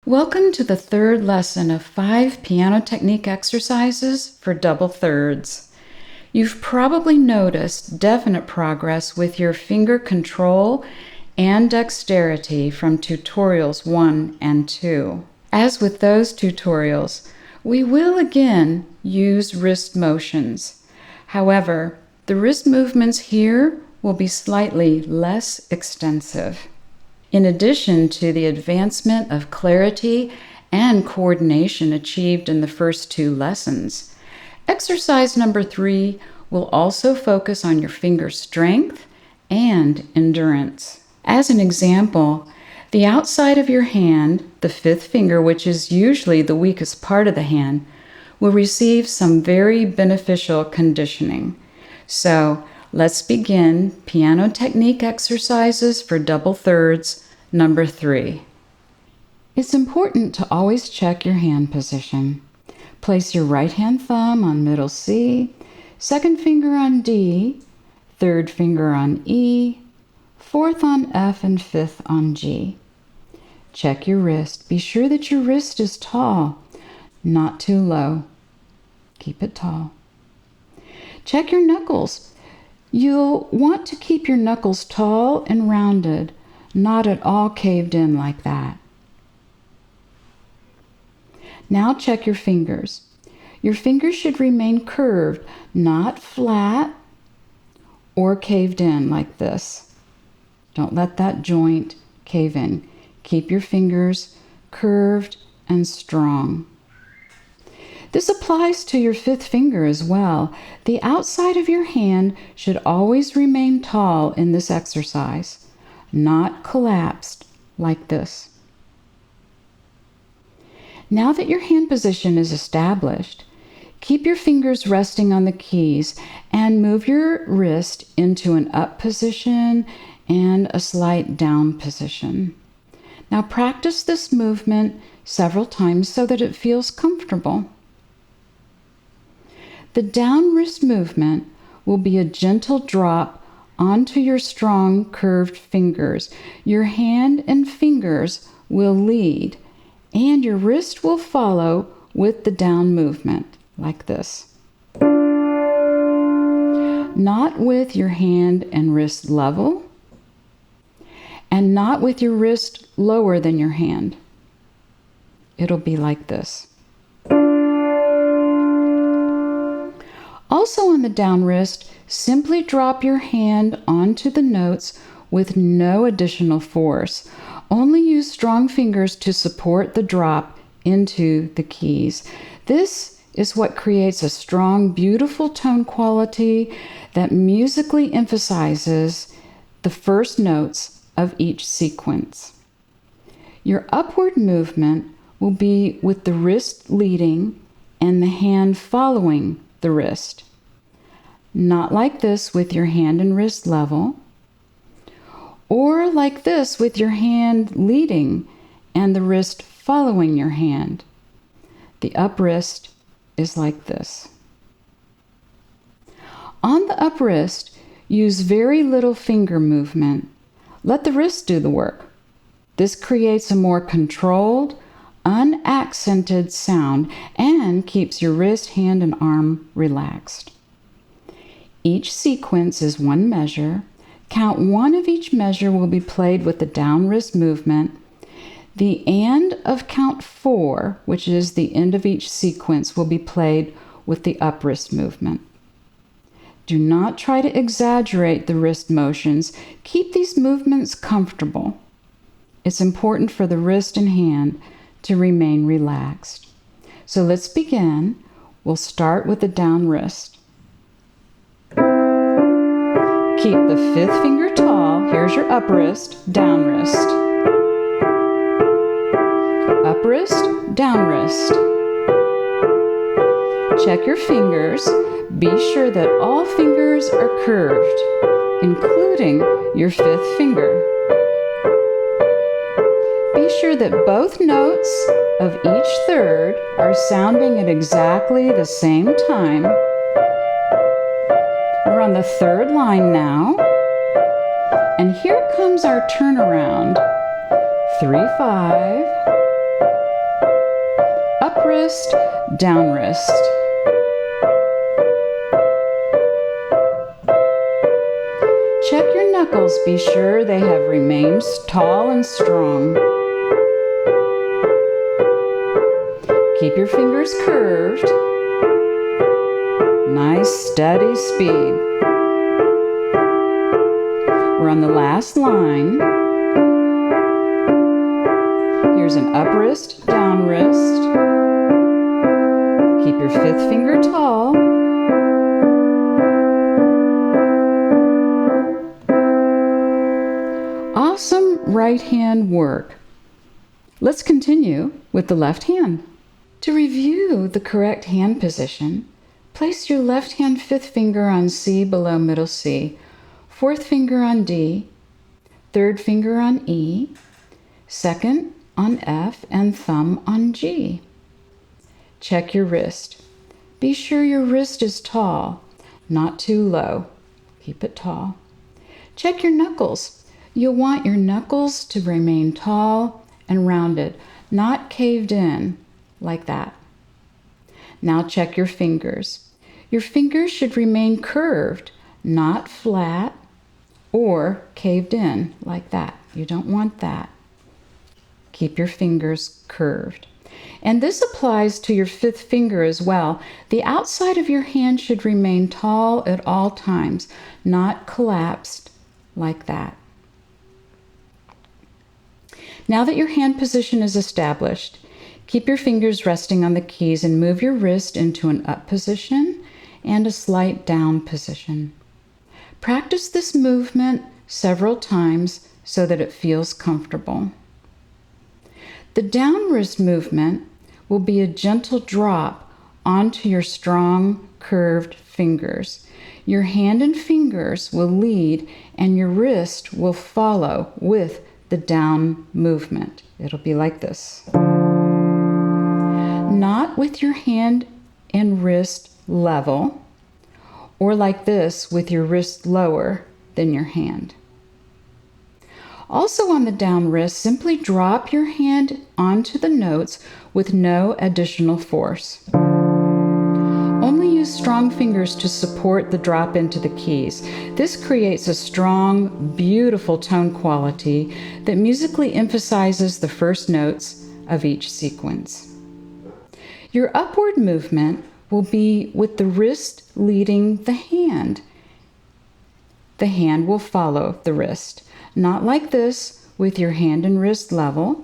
Welcome to the third lesson of 5 piano technique exercises for double thirds. You've probably noticed definite progress with your finger control and dexterity from tutorials 1 and 2. As with those tutorials, we will again use wrist motions. However, the wrist movements here will be slightly less extensive. In addition to the advancement of clarity and coordination achieved in the first 2 lessons, exercise number 3 will also focus on your finger strength and endurance. As an example, the outside of your hand, the 5th finger, which is usually the weakest part of the hand, will receive some very beneficial conditioning. So, let's begin piano technique exercises for double thirds, number 3. It's important to always check your hand position. Place your right hand thumb on middle C, 2nd finger on D, 3rd finger on E, 4th on F, and 5th on G. Check your wrist. Be sure that your wrist is tall, not too low. Keep it tall. Check your knuckles. You'll want to keep your knuckles tall and rounded, not at all caved in like that. Now check your fingers. Your fingers should remain curved, not flat or caved in like this. Don't let that joint cave in. Keep your fingers curved and strong. This applies to your 5th finger as well. The outside of your hand should always remain tall in this exercise, not collapsed like this. Now that your hand position is established, keep your fingers resting on the keys and move your wrist into an up position and a slight down position. Now practice this movement several times so that it feels comfortable. The down wrist movement will be a gentle drop onto your strong curved fingers. Your hand and fingers will lead, and your wrist will follow with the down movement, like this. Not with your hand and wrist level, and not with your wrist lower than your hand. It'll be like this. Also on the down wrist, simply drop your hand onto the notes with no additional force. Only use strong fingers to support the drop into the keys. This is what creates a strong, beautiful tone quality that musically emphasizes the first notes of each sequence. Your upward movement will be with the wrist leading and the hand following the wrist. Not like this with your hand and wrist level, or like this with your hand leading and the wrist following your hand. The up wrist is like this. On the up wrist, use very little finger movement. Let the wrist do the work. This creates a more controlled, unaccented sound and keeps your wrist, hand, and arm relaxed. Each sequence is one measure. Count 1 of each measure will be played with the down wrist movement. The end of count 4, which is the end of each sequence, will be played with the up wrist movement. Do not try to exaggerate the wrist motions. Keep these movements comfortable. It's important for the wrist and hand to remain relaxed. So let's begin. We'll start with the down wrist. Keep the 5th finger tall. Here's your up wrist, down wrist. Up wrist, down wrist. Check your fingers. Be sure that all fingers are curved, including your 5th finger. Be sure that both notes of each third are sounding at exactly the same time. We're on the 3rd line now, and here comes our turnaround. 3-5, wrist, down wrist. Check your knuckles. Be sure they have remained tall and strong. Keep your fingers curved. Nice, steady speed. We're on the last line. Here's an up wrist, down wrist. Keep your fifth finger tall. Awesome right hand work. Let's continue with the left hand. To review the correct hand position, place your left hand fifth finger on C below middle C, fourth finger on D, third finger on E, second on F, and thumb on G. Check your wrist. Be sure your wrist is tall, not too low. Keep it tall. Check your knuckles. You'll want your knuckles to remain tall and rounded, not caved in like that. Now check your fingers. Your fingers should remain curved, not flat or caved in like that. You don't want that. Keep your fingers curved. And this applies to your fifth finger as well. The outside of your hand should remain tall at all times, not collapsed like that. Now that your hand position is established, keep your fingers resting on the keys and move your wrist into an up position and a slight down position. Practice this movement several times so that it feels comfortable. The down wrist movement will be a gentle drop onto your strong, curved fingers. Your hand and fingers will lead and your wrist will follow with the down movement. It'll be like this. Not with your hand and wrist level, or like this with your wrist lower than your hand. Also on the down wrist, simply drop your hand onto the notes with no additional force. Only use strong fingers to support the drop into the keys. This creates a strong, beautiful tone quality that musically emphasizes the first notes of each sequence. Your upward movement will be with the wrist leading the hand. The hand will follow the wrist, not like this with your hand and wrist level,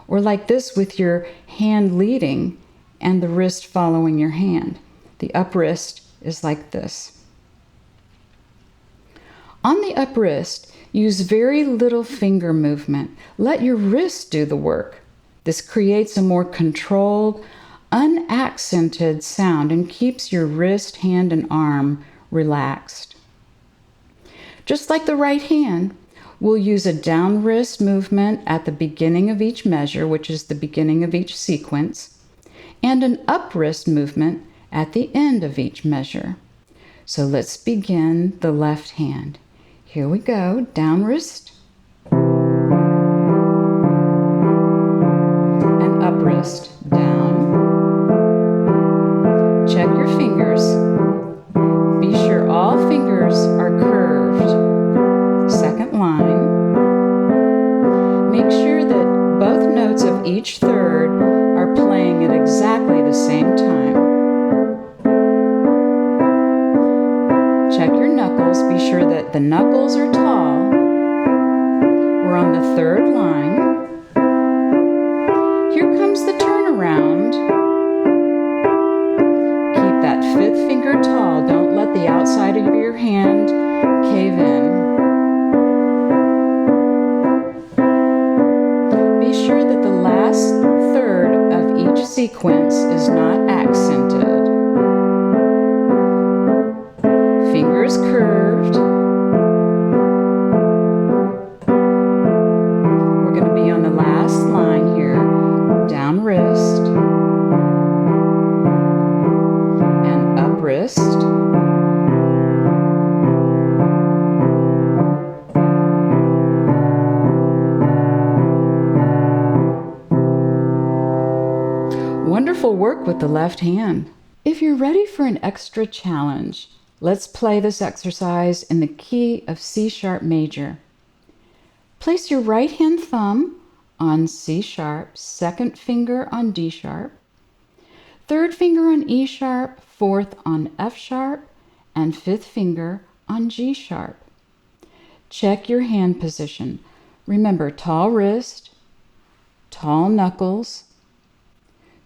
or like this with your hand leading and the wrist following your hand. The up wrist is like this. On the up wrist, use very little finger movement. Let your wrist do the work. This creates a more controlled, unaccented sound and keeps your wrist, hand, and arm relaxed. Just like the right hand, we'll use a down wrist movement at the beginning of each measure, which is the beginning of each sequence, and an up wrist movement at the end of each measure. So let's begin the left hand. Here we go, down wrist and up wrist, down. Check your fingers. Be sure all fingers are curved. Second line. Make sure that both notes of each third are playing at exactly the same time. Check your knuckles. Be sure that the knuckles are tall. We're on the third line. Here comes the turnaround. Keep that fifth finger tall. Don't let the outside of your hand cave in. Be sure that the last third of each sequence is not accented. Fingers curved. We're going to be on the last line here. Down wrist and up wrist. Wonderful work with the left hand. If you're ready for an extra challenge, let's play this exercise in the key of C sharp major. Place your right hand thumb on C sharp, second finger on D sharp, third finger on E sharp, fourth on F sharp, and fifth finger on G sharp. Check your hand position. Remember, tall wrist, tall knuckles,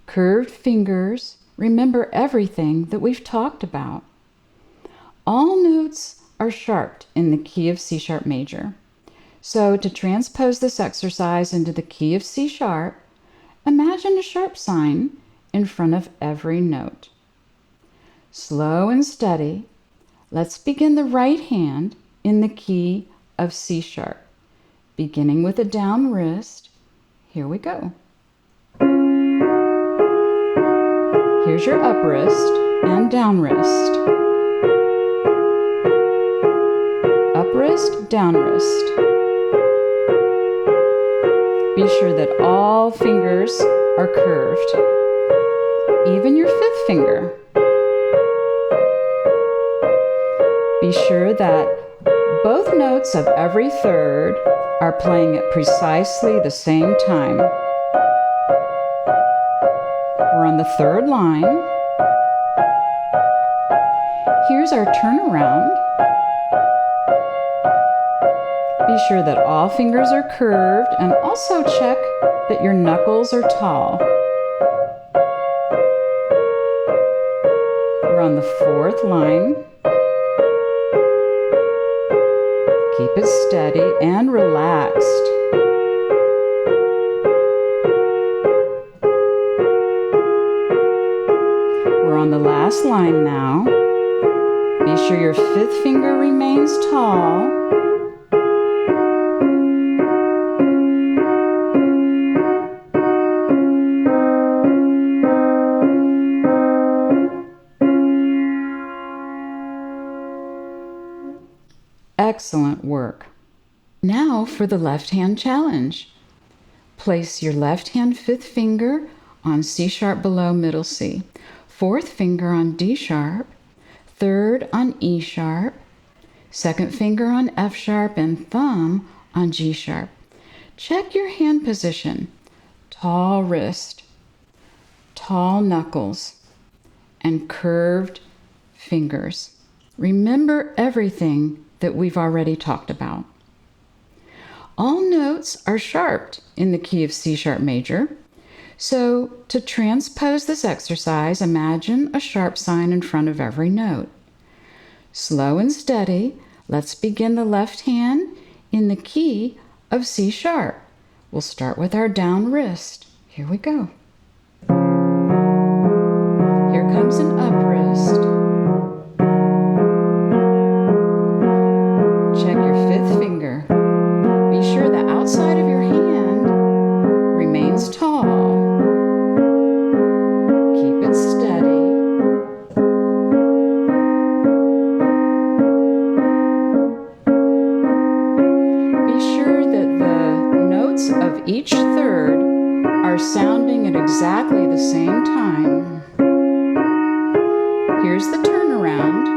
curved fingers. Remember everything that we've talked about. All notes are sharped in the key of C sharp major. So to transpose this exercise into the key of C sharp, imagine a sharp sign in front of every note. Slow and steady, let's begin the right hand in the key of C sharp, beginning with a down wrist. Here we go. Here's your up wrist and down wrist. Up wrist, down wrist. Be sure that all fingers are curved, even your fifth finger. Be sure that both notes of every third are playing at precisely the same time. We're on the third line. Here's our turnaround. Be sure that all fingers are curved and also check that your knuckles are tall. We're on the fourth line. Keep it steady and relaxed. We're on the last line now. Be sure your fifth finger remains tall. Excellent work. Now for the left hand challenge. Place your left hand fifth finger on C sharp below middle C, fourth finger on D sharp, third on E sharp, second finger on F sharp, and thumb on G sharp. Check your hand position. Tall wrist, tall knuckles, and curved fingers. Remember everything that we've already talked about. All notes are sharped in the key of C sharp major. So to transpose this exercise, imagine a sharp sign in front of every note. Slow and steady, let's begin the left hand in the key of C sharp. We'll start with our down wrist. Here we go. Here comes an up wrist. Check your fifth finger. Be sure the outside of your hand remains tall. Keep it steady. Be sure that the notes of each third are sounding at exactly the same time. Here's the turnaround.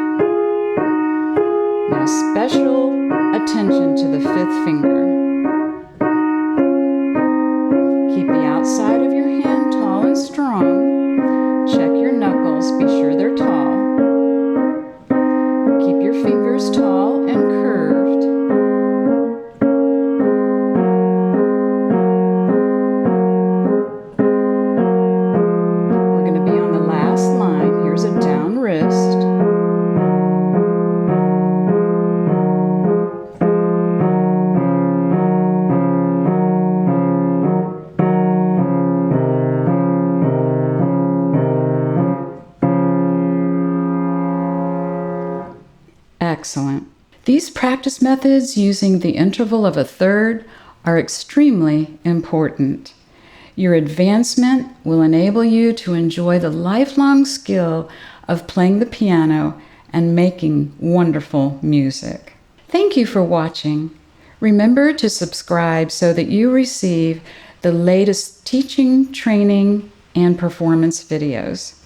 Now special attention to the fifth finger. Keep the outside of your hand tall and strong. Check your knuckles, be sure they're tall. Keep your fingers tall and curved. We're going to be on the last line. Here's a down wrist. Excellent. These practice methods using the interval of a third are extremely important. Your advancement will enable you to enjoy the lifelong skill of playing the piano and making wonderful music. Thank you for watching. Remember to subscribe so that you receive the latest teaching, training, and performance videos.